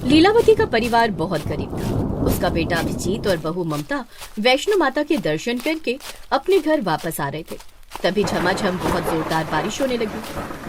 लीलावती का परिवार बहुत गरीब था। उसका बेटा अभिजीत और बहू ममता वैष्णो माता के दर्शन करके अपने घर वापस आ रहे थे। तभी झमाझम बहुत जोरदार बारिश होने लगी।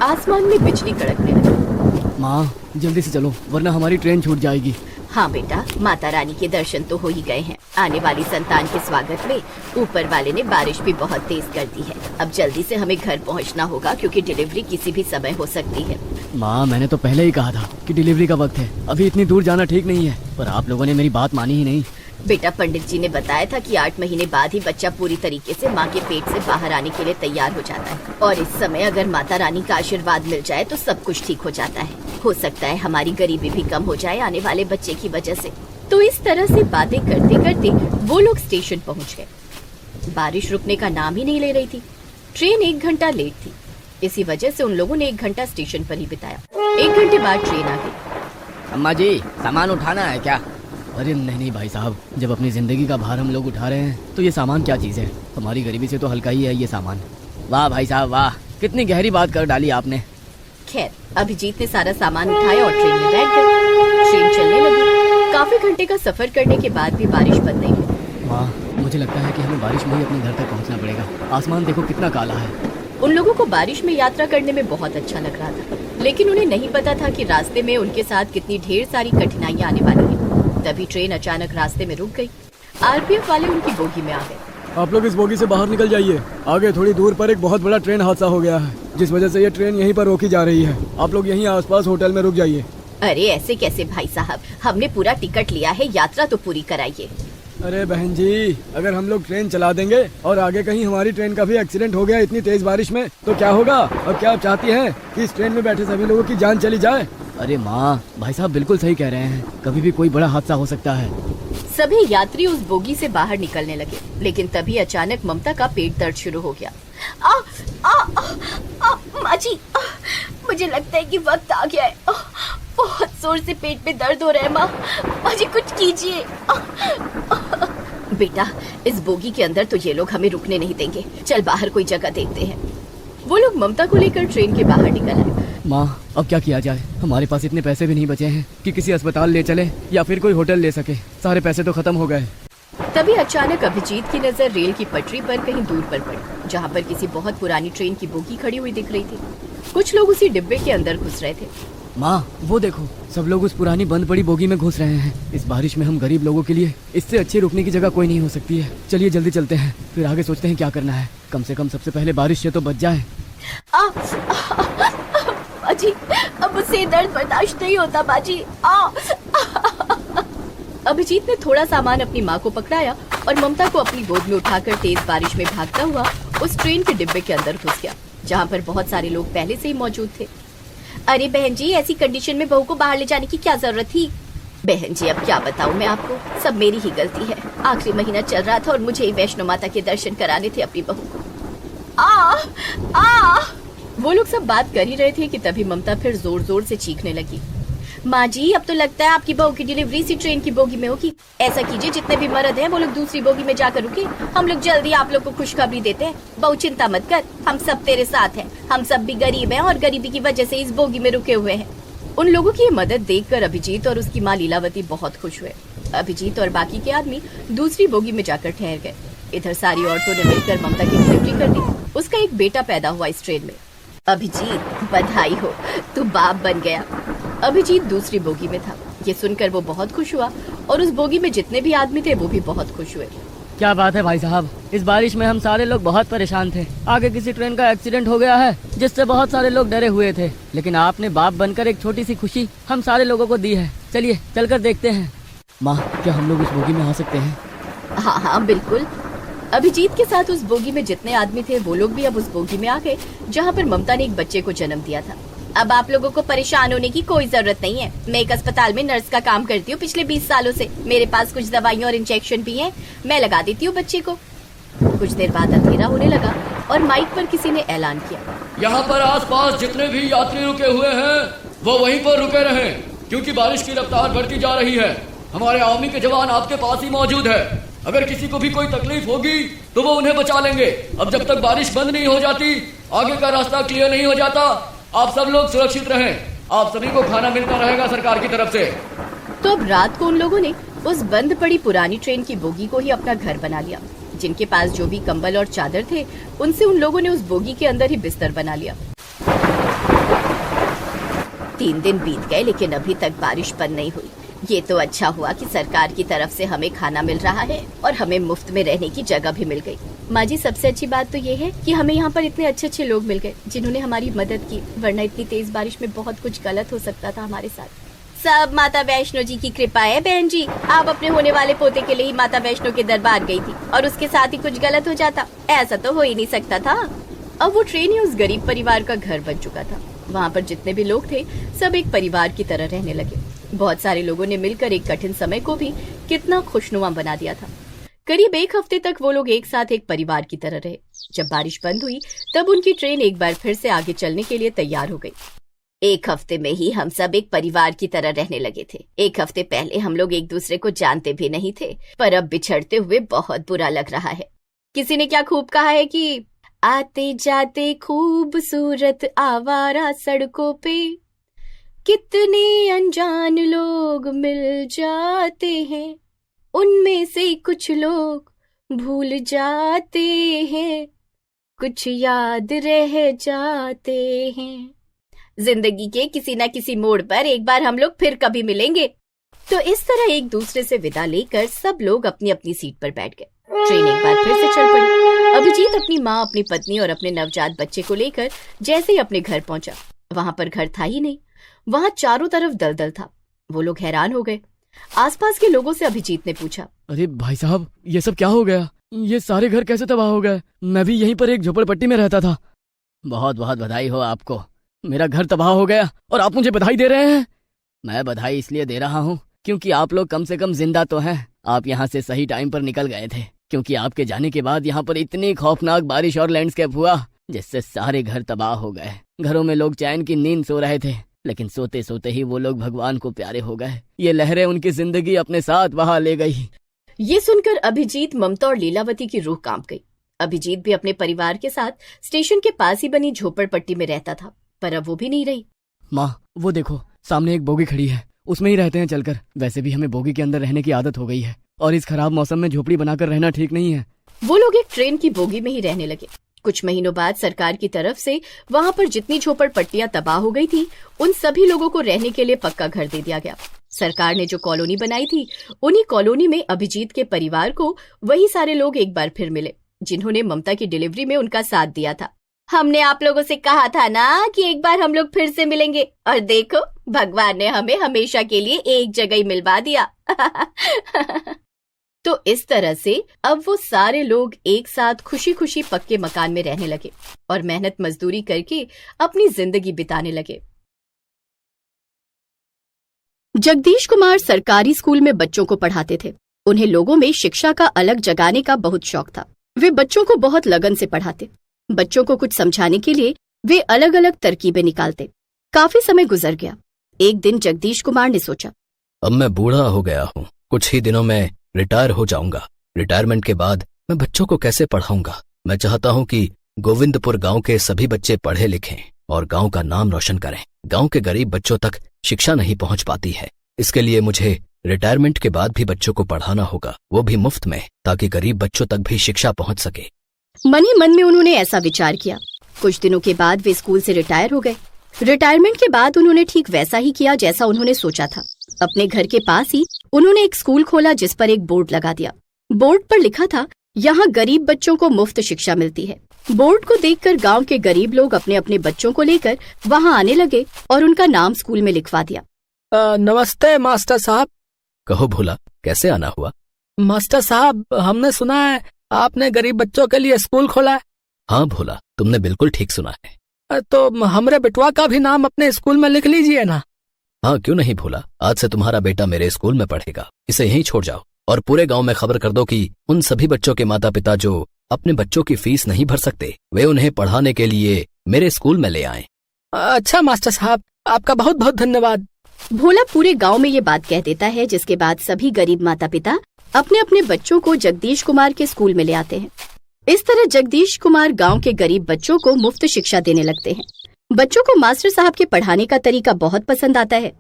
आसमान में बिजली कड़कने लगी। माँ जल्दी से चलो वरना हमारी ट्रेन छूट जाएगी। हाँ बेटा, माता रानी के दर्शन तो हो ही गए हैं। आने वाली संतान के स्वागत में ऊपर वाले ने बारिश भी बहुत तेज कर दी है। अब जल्दी से हमें घर पहुंचना होगा क्योंकि डिलीवरी किसी भी समय हो सकती है। माँ मैंने तो पहले ही कहा था कि डिलीवरी का वक्त है, अभी इतनी दूर जाना ठीक नहीं है, पर आप लोगों ने मेरी बात मानी ही नहीं। बेटा, पंडित जी ने बताया था कि 8 महीने बाद ही बच्चा पूरी तरीके से माँ के पेट से बाहर आने के लिए तैयार हो जाता है और इस समय अगर माता रानी का आशीर्वाद मिल जाए तो सब कुछ ठीक हो जाता है। हो सकता है हमारी गरीबी भी कम हो जाए आने वाले बच्चे की वजह से। तो इस तरह से बातें करते करते वो लोग स्टेशन पहुँच गए। बारिश रुकने का नाम ही नहीं ले रही थी। ट्रेन 1 घंटा लेट थी। इसी वजह से उन लोगों ने 1 घंटा स्टेशन पर ही बिताया। 1 घंटे बाद ट्रेन आ गई। अम्मा जी सामान उठाना है क्या? अरे नहीं भाई साहब, जब अपनी जिंदगी का भार हम लोग उठा रहे हैं तो ये सामान क्या चीज़ है? हमारी गरीबी से तो हल्का ही है ये सामान। वाह भाई साहब वाह, कितनी गहरी बात कर डाली आपने। खैर, अभिजीत ने सारा सामान उठाया और ट्रेन में बैठ गए। ट्रेन चलने लगी। काफी घंटे का सफर करने के बाद भी बारिश बंद नहीं हुई। माँ मुझे लगता है कि हमें बारिश में ही अपने घर तक पहुँचना पड़ेगा। आसमान देखो कितना काला है। उन लोगों को बारिश में यात्रा करने में बहुत अच्छा लग रहा था, लेकिन उन्हें नहीं पता था कि रास्ते में उनके साथ कितनी ढेर सारी कठिनाइयाँ आने वाली हैं। तभी ट्रेन अचानक रास्ते में रुक गई। आरपीएफ वाले उनकी बोगी में आ गए। आप लोग इस बोगी से बाहर निकल जाइए। आगे थोड़ी दूर पर एक बहुत बड़ा ट्रेन हादसा हो गया है, जिस वजह से ये ट्रेन यहीं पर रोकी जा रही है। आप लोग यहीं आसपास होटल में रुक जाइए। अरे ऐसे कैसे भाई साहब, हमने पूरा टिकट लिया है, यात्रा तो पूरी कराइए। अरे बहन जी, अगर हम लोग ट्रेन चला देंगे और आगे कहीं हमारी ट्रेन का भी एक्सीडेंट हो गया इतनी तेज बारिश में तो क्या होगा? और क्या आप चाहती हैं कि इस ट्रेन में बैठे सभी लोगों की जान चली जाए? अरे माँ भाई साहब बिल्कुल सही कह रहे हैं, कभी भी कोई बड़ा हादसा हो सकता है। सभी यात्री उस बोगी से बाहर निकलने लगे, लेकिन तभी अचानक ममता का पेट दर्द शुरू हो गया। माँ जी, मुझे लगता है कि वक्त आ गया है। बहुत जोर से पेट में दर्द हो रहा है। माँ जी कुछ कीजिए। बेटा, इस बोगी के अंदर तो ये लोग हमें रुकने नहीं देंगे। चल बाहर कोई जगह देखते हैं। वो लोग ममता को लेकर ट्रेन के बाहर निकल आए। माँ अब क्या किया जाए? हमारे पास इतने पैसे भी नहीं बचे हैं कि किसी अस्पताल ले चले या फिर कोई होटल ले सके। सारे पैसे तो खत्म हो गए। तभी अचानक अभिजीत की नजर रेल की पटरी पर कहीं दूर पर पड़ी, जहाँ पर किसी बहुत पुरानी ट्रेन की बोगी खड़ी हुई दिख रही थी। कुछ लोग उसी डिब्बे के अंदर घुस रहे थे। माँ वो देखो, सब लोग उस पुरानी बंद पड़ी बोगी में घुस रहे हैं। इस बारिश में हम गरीब लोगों के लिए इससे अच्छी रुकने की जगह कोई नहीं हो सकती है। चलिए जल्दी चलते हैं, फिर आगे सोचते हैं क्या करना है। कम से कम सबसे पहले बारिश से तो बच जाए। बाजी, अब मुझसे दर्द बर्दाश्त नहीं होता बाजी। अभिजीत ने थोड़ा सामान अपनी माँ को पकड़ाया और ममता को अपनी गोद में उठाकर तेज बारिश में भागता हुआ उस ट्रेन के डिब्बे के अंदर घुस गया, जहाँ पर बहुत सारे लोग पहले से ही मौजूद थे। अरे बहन जी, ऐसी कंडीशन में बहू को बाहर ले जाने की क्या जरूरत थी? बहन जी अब क्या बताऊँ मैं आपको, सब मेरी ही गलती है। आखिरी महीना चल रहा था और मुझे ही वैष्णो माता के दर्शन कराने थे अपनी बहू को। वो लोग सब बात कर ही रहे थे कि तभी ममता फिर जोर जोर से चीखने लगी। माँ जी, अब तो लगता है आपकी बहू की डिलीवरी इसी ट्रेन की बोगी में होगी। ऐसा कीजिए, जितने भी मर्द हैं वो लोग दूसरी बोगी में जाकर रुके। हम लोग जल्दी आप लोग को खुशखबरी देते हैं। बहू चिंता मत कर, हम सब तेरे साथ हैं। हम सब भी गरीब हैं और गरीबी की वजह से इस बोगी में रुके हुए हैं। उन लोगों की मदद देखकर अभिजीत और उसकी माँ लीलावती बहुत खुश हुए। अभिजीत और बाकी के आदमी दूसरी बोगी में जाकर ठहर गए। इधर सारी औरतों ने मिलकर ममता की डिलीवरी कर दी। उसका एक बेटा पैदा हुआ इस ट्रेन में। अभिजीत बधाई हो, तू बाप बन गया। अभिजीत दूसरी बोगी में था। ये सुनकर वो बहुत खुश हुआ और उस बोगी में जितने भी आदमी थे वो भी बहुत खुश हुए। क्या बात है भाई साहब, इस बारिश में हम सारे लोग बहुत परेशान थे। आगे किसी ट्रेन का एक्सीडेंट हो गया है जिससे बहुत सारे लोग डरे हुए थे, लेकिन आपने बाप बनकर एक छोटी सी खुशी हम सारे लोगों को दी है। चलिए चलकर देखते हैं। माँ क्या हम लोग उस बोगी में आ सकते हैं? हाँ बिल्कुल। अभिजीत के साथ उस बोगी में जितने आदमी थे वो लोग भी अब उस बोगी में आ गए, जहाँ पर ममता ने एक बच्चे को जन्म दिया था। अब आप लोगों को परेशान होने की कोई जरूरत नहीं है। मैं एक अस्पताल में नर्स का काम करती हूँ पिछले 20 सालों से। मेरे पास कुछ दवाइयाँ और इंजेक्शन भी हैं, मैं लगा देती हूँ बच्चे को। कुछ देर बाद अंधेरा होने लगा और माइक पर किसी ने ऐलान किया, यहाँ पर आसपास जितने भी यात्री रुके हुए हैं वो वहीं पर रुके रहें, क्योंकि बारिश की रफ्तार बढ़ती जा रही है। हमारे आर्मी के जवान आपके पास ही मौजूद है। अगर किसी को भी कोई तकलीफ होगी तो वो उन्हें बचा लेंगे। अब जब तक बारिश बंद नहीं हो जाती, आगे का रास्ता क्लियर नहीं हो जाता, आप सब लोग सुरक्षित रहें। आप सभी को खाना मिलता रहेगा सरकार की तरफ से। तो अब रात को उन लोगों ने उस बंद पड़ी पुरानी ट्रेन की बोगी को ही अपना घर बना लिया। जिनके पास जो भी कंबल और चादर थे, उनसे उन लोगों ने उस बोगी के अंदर ही बिस्तर बना लिया। 3 दिन बीत गए लेकिन अभी तक बारिश बंद नहीं हुई। ये तो अच्छा हुआ कि सरकार की तरफ से हमें खाना मिल रहा है और हमें मुफ्त में रहने की जगह भी मिल गई। माँ जी, सबसे अच्छी बात तो ये है कि हमें यहाँ पर इतने अच्छे अच्छे लोग मिल गए जिन्होंने हमारी मदद की, वरना इतनी तेज बारिश में बहुत कुछ गलत हो सकता था हमारे साथ। सब माता वैष्णो जी की कृपा है बहन जी। आप अपने होने वाले पोते के लिए ही माता वैष्णो के दरबार गई थी और उसके साथ ही कुछ गलत हो जाता, ऐसा तो हो ही नहीं सकता था। अब वो ट्रेन ही उस गरीब परिवार का घर बन चुका था। वहाँ पर जितने भी लोग थे सब एक परिवार की तरह रहने लगे। बहुत सारे लोगों ने मिलकर एक कठिन समय को भी कितना खुशनुमा बना दिया था। करीब 1 हफ्ते तक वो लोग एक साथ एक परिवार की तरह रहे। जब बारिश बंद हुई तब उनकी ट्रेन एक बार फिर से आगे चलने के लिए तैयार हो गई। 1 हफ्ते में ही हम सब एक परिवार की तरह रहने लगे थे। 1 हफ्ते पहले हम लोग एक दूसरे को जानते भी नहीं थे, पर अब बिछड़ते हुए बहुत बुरा लग रहा है। किसी ने क्या खूब कहा है कि आते जाते खूबसूरत आवारा सड़कों पे कितने अनजान लोग मिल जाते हैं, उनमें से कुछ लोग भूल जाते हैं, कुछ याद रह जाते हैं। जिंदगी के किसी न किसी मोड़ पर एक बार हम लोग फिर कभी मिलेंगे। तो इस तरह एक दूसरे से विदा लेकर सब लोग अपनी अपनी सीट पर बैठ गए। ट्रेन एक बार फिर से चल पड़ी। अभिजीत अपनी माँ, अपनी पत्नी और अपने नवजात बच्चे को लेकर जैसे ही अपने घर पहुंचा, वहां पर घर था ही नहीं। वहां चारों तरफ दलदल था। वो लोग हैरान हो गए। आसपास के लोगों से अभिजीत ने पूछा, अरे भाई साहब, ये सब क्या हो गया? ये सारे घर कैसे तबाह हो गए? मैं भी यहीं पर एक झोपड़पट्टी में रहता था। बहुत बहुत बधाई हो आपको। मेरा घर तबाह हो गया और आप मुझे बधाई दे रहे हैं? मैं बधाई इसलिए दे रहा हूँ क्योंकि आप लोग कम से कम जिंदा तो हैं। आप यहाँ से सही टाइम पर निकल गए थे, क्योंकि आपके जाने के बाद यहाँ पर इतनी खौफनाक बारिश और लैंडस्केप हुआ जिससे सारे घर तबाह हो गए। घरों में लोग चैन की नींद सो रहे थे, लेकिन सोते सोते ही वो लोग भगवान को प्यारे हो गए। ये लहरें उनकी जिंदगी अपने साथ बहा ले गई। ये सुनकर अभिजीत, ममता और लीलावती की रूह कांप गई। अभिजीत भी अपने परिवार के साथ स्टेशन के पास ही बनी झोपड़पट्टी में रहता था, पर अब वो भी नहीं रही। माँ, वो देखो सामने एक बोगी खड़ी है, उसमें ही रहते हैं चलकर। वैसे भी हमें बोगी के अंदर रहने की आदत हो गई है और इस खराब मौसम में झोपड़ी बनाकर रहना ठीक नहीं है। वो लोग एक ट्रेन की बोगी में ही रहने लगे। कुछ महीनों बाद सरकार की तरफ से वहाँ पर जितनी झोपड़पट्टियां तबाह हो गई थी, उन सभी लोगों को रहने के लिए पक्का घर दे दिया गया। सरकार ने जो कॉलोनी बनाई थी, उन्हीं कॉलोनी में अभिजीत के परिवार को वही सारे लोग एक बार फिर मिले जिन्होंने ममता की डिलीवरी में उनका साथ दिया था। हमने आप लोगों से कहा था ना कि एक बार हम लोग फिर से मिलेंगे, और देखो भगवान ने हमें हमेशा के लिए एक जगह ही मिलवा दिया। तो इस तरह से अब वो सारे लोग एक साथ खुशी खुशी पक्के मकान में रहने लगे और मेहनत मजदूरी करके अपनी जिंदगी बिताने लगे। जगदीश कुमार सरकारी स्कूल में बच्चों को पढ़ाते थे। उन्हें लोगों में शिक्षा का अलग जगाने का बहुत शौक था। वे बच्चों को बहुत लगन से पढ़ाते। बच्चों को कुछ समझाने के लिए वे अलग अलग तरकीबें निकालते। काफी समय गुजर गया। एक दिन जगदीश कुमार ने सोचा, अब मैं बूढ़ा हो गया हूँ, कुछ ही दिनों में रिटायर हो जाऊंगा। रिटायरमेंट के बाद मैं बच्चों को कैसे पढ़ाऊंगा? मैं चाहता हूँ कि गोविंदपुर गांव के सभी बच्चे पढ़े लिखें और गांव का नाम रोशन करें। गांव के गरीब बच्चों तक शिक्षा नहीं पहुंच पाती है। इसके लिए मुझे रिटायरमेंट के बाद भी बच्चों को पढ़ाना होगा, वो भी मुफ्त में, ताकि गरीब बच्चों तक भी शिक्षा पहुंच सके। मन ही मन में उन्होंने ऐसा विचार किया। कुछ दिनों के बाद वे स्कूल से रिटायर हो गए। रिटायरमेंट के बाद उन्होंने ठीक वैसा ही किया जैसा उन्होंने सोचा था। अपने घर के पास ही उन्होंने एक स्कूल खोला जिस पर एक बोर्ड लगा दिया। बोर्ड पर लिखा था, यहाँ गरीब बच्चों को मुफ्त शिक्षा मिलती है। बोर्ड को देखकर गांव के गरीब लोग अपने अपने बच्चों को लेकर वहाँ आने लगे और उनका नाम स्कूल में लिखवा दिया। नमस्ते मास्टर साहब। कहो भोला, कैसे आना हुआ? मास्टर साहब, हमने सुना है आपने गरीब बच्चों के लिए स्कूल खोला है। हाँ भोला, तुमने बिल्कुल ठीक सुना है। तो हमरे बेटवा का भी नाम अपने स्कूल में लिख लीजिए ना। हाँ, क्यों नहीं भोला, आज से तुम्हारा बेटा मेरे स्कूल में पढ़ेगा। इसे यहीं छोड़ जाओ और पूरे गांव में खबर कर दो कि उन सभी बच्चों के माता पिता जो अपने बच्चों की फीस नहीं भर सकते, वे उन्हें पढ़ाने के लिए मेरे स्कूल में ले आएं। अच्छा मास्टर साहब, आपका बहुत बहुत धन्यवाद। भोला पूरे गांव में ये बात कह देता है, जिसके बाद सभी गरीब माता पिता अपने अपने बच्चों को जगदीश कुमार के स्कूल में ले आते हैं। इस तरह जगदीश कुमार गांव के गरीब बच्चों को मुफ्त शिक्षा देने लगते हैं। बच्चों को मास्टर साहब के पढ़ाने का तरीका बहुत पसंद आता है।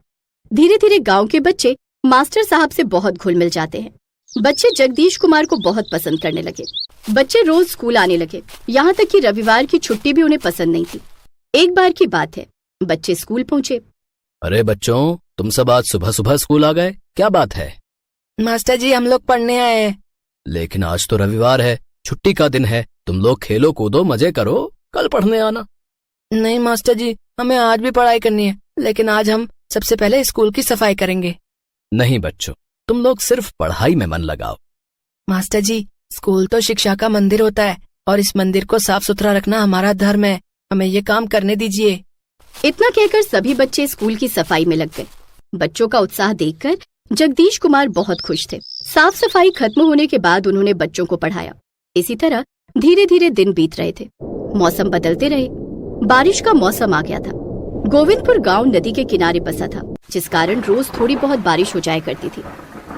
धीरे धीरे गांव के बच्चे मास्टर साहब से बहुत घुल मिल जाते हैं। बच्चे जगदीश कुमार को बहुत पसंद करने लगे। बच्चे रोज स्कूल आने लगे, यहाँ तक कि रविवार की छुट्टी भी उन्हें पसंद नहीं थी। एक बार की बात है, बच्चे स्कूल पहुँचे। अरे बच्चों, तुम सब आज सुबह सुबह स्कूल आ गए, क्या बात है? मास्टर जी हम लोग पढ़ने आए हैं। लेकिन आज तो रविवार है, छुट्टी का दिन है, तुम लोग खेलो कूदो मजे करो, कल पढ़ने आना। नहीं मास्टर जी, हमें आज भी पढ़ाई करनी है, लेकिन आज हम सबसे पहले स्कूल की सफाई करेंगे। नहीं बच्चों, तुम लोग सिर्फ पढ़ाई में मन लगाओ। मास्टर जी, स्कूल तो शिक्षा का मंदिर होता है और इस मंदिर को साफ सुथरा रखना हमारा धर्म है, हमें ये काम करने दीजिए। इतना कहकर सभी बच्चे स्कूल की सफाई में लग गए। बच्चों का उत्साह देखकर जगदीश कुमार बहुत खुश थे। साफ सफाई खत्म होने के बाद उन्होंने बच्चों को पढ़ाया। इसी तरह धीरे धीरे दिन बीत रहे थे। मौसम बदलते रहे। बारिश का मौसम आ गया था। गोविंदपुर गांव नदी के किनारे बसा था, जिस कारण रोज थोड़ी बहुत बारिश हो जाया करती थी।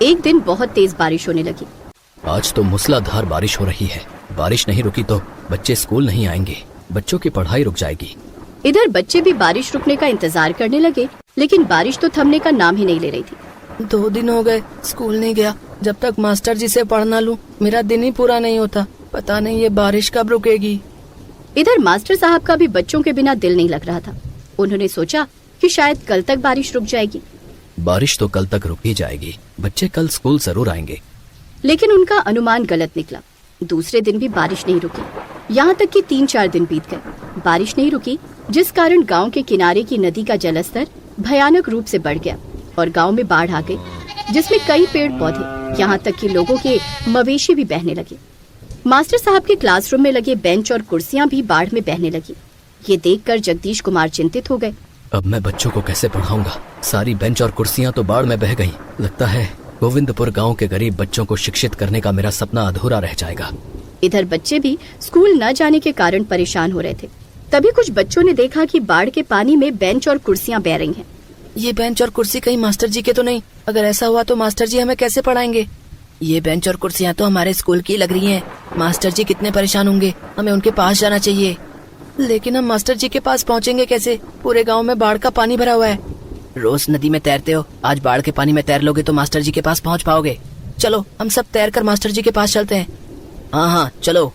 एक दिन बहुत तेज बारिश होने लगी। आज तो मूसलाधार बारिश हो रही है, बारिश नहीं रुकी तो बच्चे स्कूल नहीं आएंगे, बच्चों की पढ़ाई रुक जाएगी। इधर बच्चे भी बारिश रुकने का इंतजार करने लगे, लेकिन बारिश तो थमने का नाम ही नहीं ले रही थी। 2 दिन हो गए स्कूल नहीं गया। जब तक मास्टर जी से पढ़ ना लूं, मेरा दिन ही पूरा नहीं होता। पता नहीं ये बारिश कब रुकेगी। इधर मास्टर साहब का भी बच्चों के बिना दिल नहीं लग रहा था। उन्होंने सोचा कि शायद कल तक बारिश रुक जाएगी। बारिश तो कल तक रुक ही जाएगी, बच्चे कल स्कूल जरूर आएंगे। लेकिन उनका अनुमान गलत निकला। दूसरे दिन भी बारिश नहीं रुकी। यहाँ तक कि 3-4 दिन बीत गए, बारिश नहीं रुकी, जिस कारण गांव के किनारे की नदी का जलस्तर भयानक रूप से बढ़ गया और गांव में बाढ़ आ गई, जिसमें कई पेड़ पौधे, यहाँ तक कि लोगों के मवेशी भी बहने लगे। मास्टर साहब के क्लासरूम में लगे बेंच और कुर्सियां भी बाढ़ में बहने लगी। ये देखकर जगदीश कुमार चिंतित हो गए। अब मैं बच्चों को कैसे पढ़ाऊंगा? सारी बेंच और कुर्सियां तो बाढ़ में बह गईं। लगता है गोविंदपुर गांव के गरीब बच्चों को शिक्षित करने का मेरा सपना अधूरा रह जाएगा। इधर बच्चे भी स्कूल न जाने के कारण परेशान हो रहे थे। तभी कुछ बच्चों ने देखा कि बाढ़ के पानी में बेंच और कुर्सियां बह रही हैं। ये बेंच और कुर्सी कहीं मास्टर जी के तो नहीं? अगर ऐसा हुआ तो मास्टर जी हमें कैसे पढ़ाएंगे? ये बेंच और कुर्सियां तो हमारे स्कूल की लग रही हैं। मास्टर जी कितने परेशान होंगे, हमें उनके पास जाना चाहिए। लेकिन हम मास्टर जी के पास पहुंचेंगे कैसे? पूरे गांव में बाढ़ का पानी भरा हुआ है। रोज नदी में तैरते हो, आज बाढ़ के पानी में तैर लोगे तो मास्टर जी के पास पहुंच पाओगे। चलो हम सब तैर कर मास्टर जी के पास चलते हैं। हाँ चलो।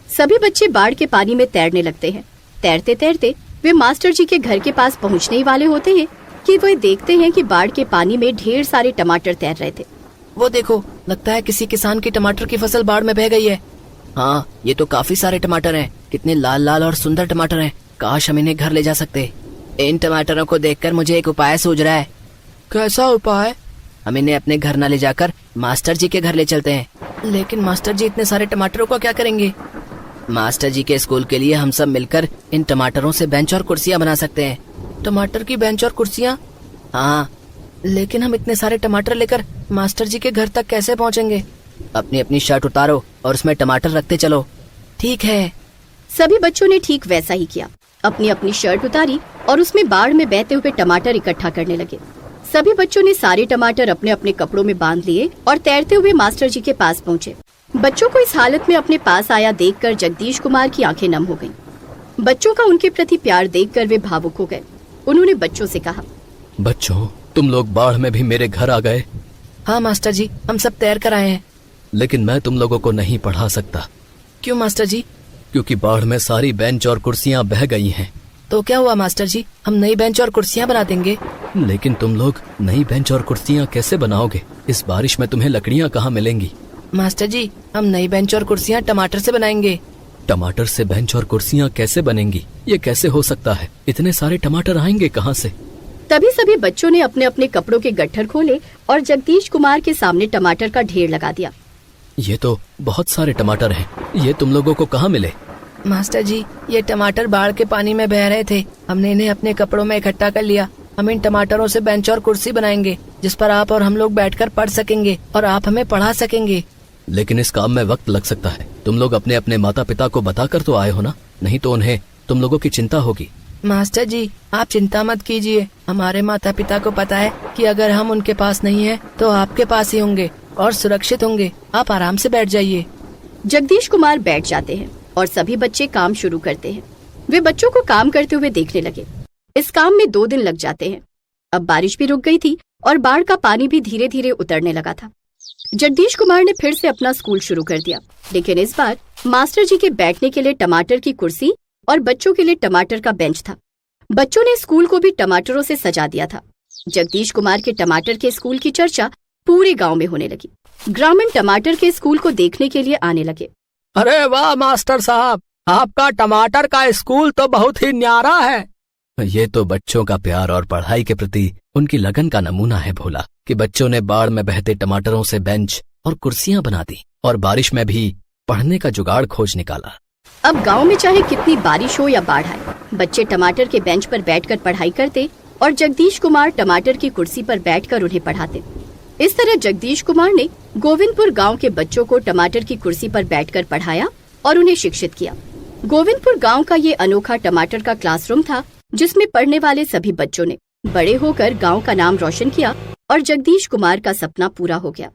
सभी बच्चे बाढ़ के पानी में तैरने लगते हैं। तैरते तैरते वे मास्टर जी के घर के पास पहुंचने ही वाले होते हैं कि वे देखते हैं कि बाढ़ के पानी में ढेर सारे टमाटर तैर रहे थे। वो देखो, लगता है किसी किसान की टमाटर की फसल बाढ़ में बह गई है। हाँ, ये तो काफी सारे टमाटर हैं। कितने लाल लाल और सुंदर टमाटर हैं। काश हम इन्हें घर ले जा सकते। इन टमाटरों को देखकर मुझे एक उपाय सूझ रहा है। कैसा उपाय? हम इन्हें अपने घर न ले जाकर मास्टर जी के घर ले चलते हैं। लेकिन मास्टर जी इतने सारे टमाटरों को क्या करेंगे? मास्टर जी के स्कूल के लिए हम सब मिलकर इन टमाटरों से बेंच और कुर्सियां बना सकते हैं। टमाटर की बेंच और कुर्सियां? हाँ, लेकिन हम इतने सारे टमाटर लेकर मास्टर जी के घर तक कैसे पहुंचेंगे? अपनी अपनी शर्ट उतारो और उसमें टमाटर रखते चलो। ठीक है। सभी बच्चों ने ठीक वैसा ही किया। अपनी अपनी शर्ट उतारी और उसमें बाढ़ में बहते हुए टमाटर इकट्ठा करने लगे। सभी बच्चों ने सारे टमाटर अपने अपने कपड़ों में बांध लिए और तैरते हुए मास्टर जी के पास पहुँचे। बच्चों को इस हालत में अपने पास आया देखकर जगदीश कुमार की आंखें नम हो गईं। बच्चों का उनके प्रति प्यार देखकर वे भावुक हो गए। उन्होंने बच्चों से कहा, बच्चों, तुम लोग बाढ़ में भी मेरे घर आ गए। हाँ मास्टर जी, हम सब तैर कर आए हैं। लेकिन मैं तुम लोगों को नहीं पढ़ा सकता। क्यों मास्टर जी? क्योंकि बाढ़ में सारी बेंच और कुर्सियां बह गई हैं। तो क्या हुआ मास्टर जी, हम नई बेंच और कुर्सियां बना देंगे। लेकिन तुम लोग नई बेंच और कुर्सियां कैसे बनाओगे? इस बारिश में तुम्हें लकड़ियां कहाँ मिलेंगी? मास्टर जी, हम नई बेंच और कुर्सियां टमाटर से बनाएंगे। टमाटर से बेंच और कुर्सियां कैसे बनेंगी? ये कैसे हो सकता है? इतने सारे टमाटर आएंगे कहाँ से? तभी सभी बच्चों ने अपने अपने कपड़ों के गट्ठर खोले और जगदीश कुमार के सामने टमाटर का ढेर लगा दिया। ये तो बहुत सारे टमाटर हैं। ये तुम लोगों को कहाँ मिले? मास्टर जी, ये टमाटर बाढ़ के पानी में बह रहे थे। हमने इन्हें अपने कपड़ों में इकट्ठा कर लिया। हम इन टमाटरों से बेंच और कुर्सी बनाएंगे, जिस पर आप और हम लोग बैठकर पढ़ सकेंगे और आप हमें पढ़ा सकेंगे। लेकिन इस काम में वक्त लग सकता है। तुम लोग अपने अपने माता पिता को बताकर तो आए हो ना, नहीं तो उन्हें तुम लोगों की चिंता होगी। मास्टर जी, आप चिंता मत कीजिए। हमारे माता पिता को पता है कि अगर हम उनके पास नहीं है तो आपके पास ही होंगे और सुरक्षित होंगे। आप आराम से बैठ जाइए। जगदीश कुमार बैठ जाते हैं और सभी बच्चे काम शुरू करते हैं। वे बच्चों को काम करते हुए देखने लगे। इस काम में 2 दिन लग जाते हैं। अब बारिश भी रुक गई थी और बाढ़ का पानी भी धीरे धीरे उतरने लगा था। जगदीश कुमार ने फिर से अपना स्कूल शुरू कर दिया, लेकिन इस बार मास्टर जी के बैठने के लिए टमाटर की कुर्सी और बच्चों के लिए टमाटर का बेंच था। बच्चों ने स्कूल को भी टमाटरों से सजा दिया था। जगदीश कुमार के टमाटर के स्कूल की चर्चा पूरे गांव में होने लगी। ग्रामीण टमाटर के स्कूल को देखने के लिए आने लगे। अरे वाह मास्टर साहब, आपका टमाटर का स्कूल तो बहुत ही न्यारा है। ये तो बच्चों का प्यार और पढ़ाई के प्रति उनकी लगन का नमूना है भोला, कि बच्चों ने बाढ़ में बहते टमाटरों से बेंच और कुर्सियां बना दी और बारिश में भी पढ़ने का जुगाड़ खोज निकाला। अब गांव में चाहे कितनी बारिश हो या बाढ़ आए, बच्चे टमाटर के बेंच पर बैठकर पढ़ाई करते और जगदीश कुमार टमाटर की कुर्सी पर बैठकर उन्हें पढ़ाते। इस तरह जगदीश कुमार ने गोविंदपुर गांव के बच्चों को टमाटर की कुर्सी पर बैठकर पढ़ाया और उन्हें शिक्षित किया। गोविंदपुर गांव का ये अनोखा टमाटर का क्लासरूम था, जिसमें पढ़ने वाले सभी बच्चों ने बड़े होकर गांव का नाम रोशन किया और जगदीश कुमार का सपना पूरा हो गया।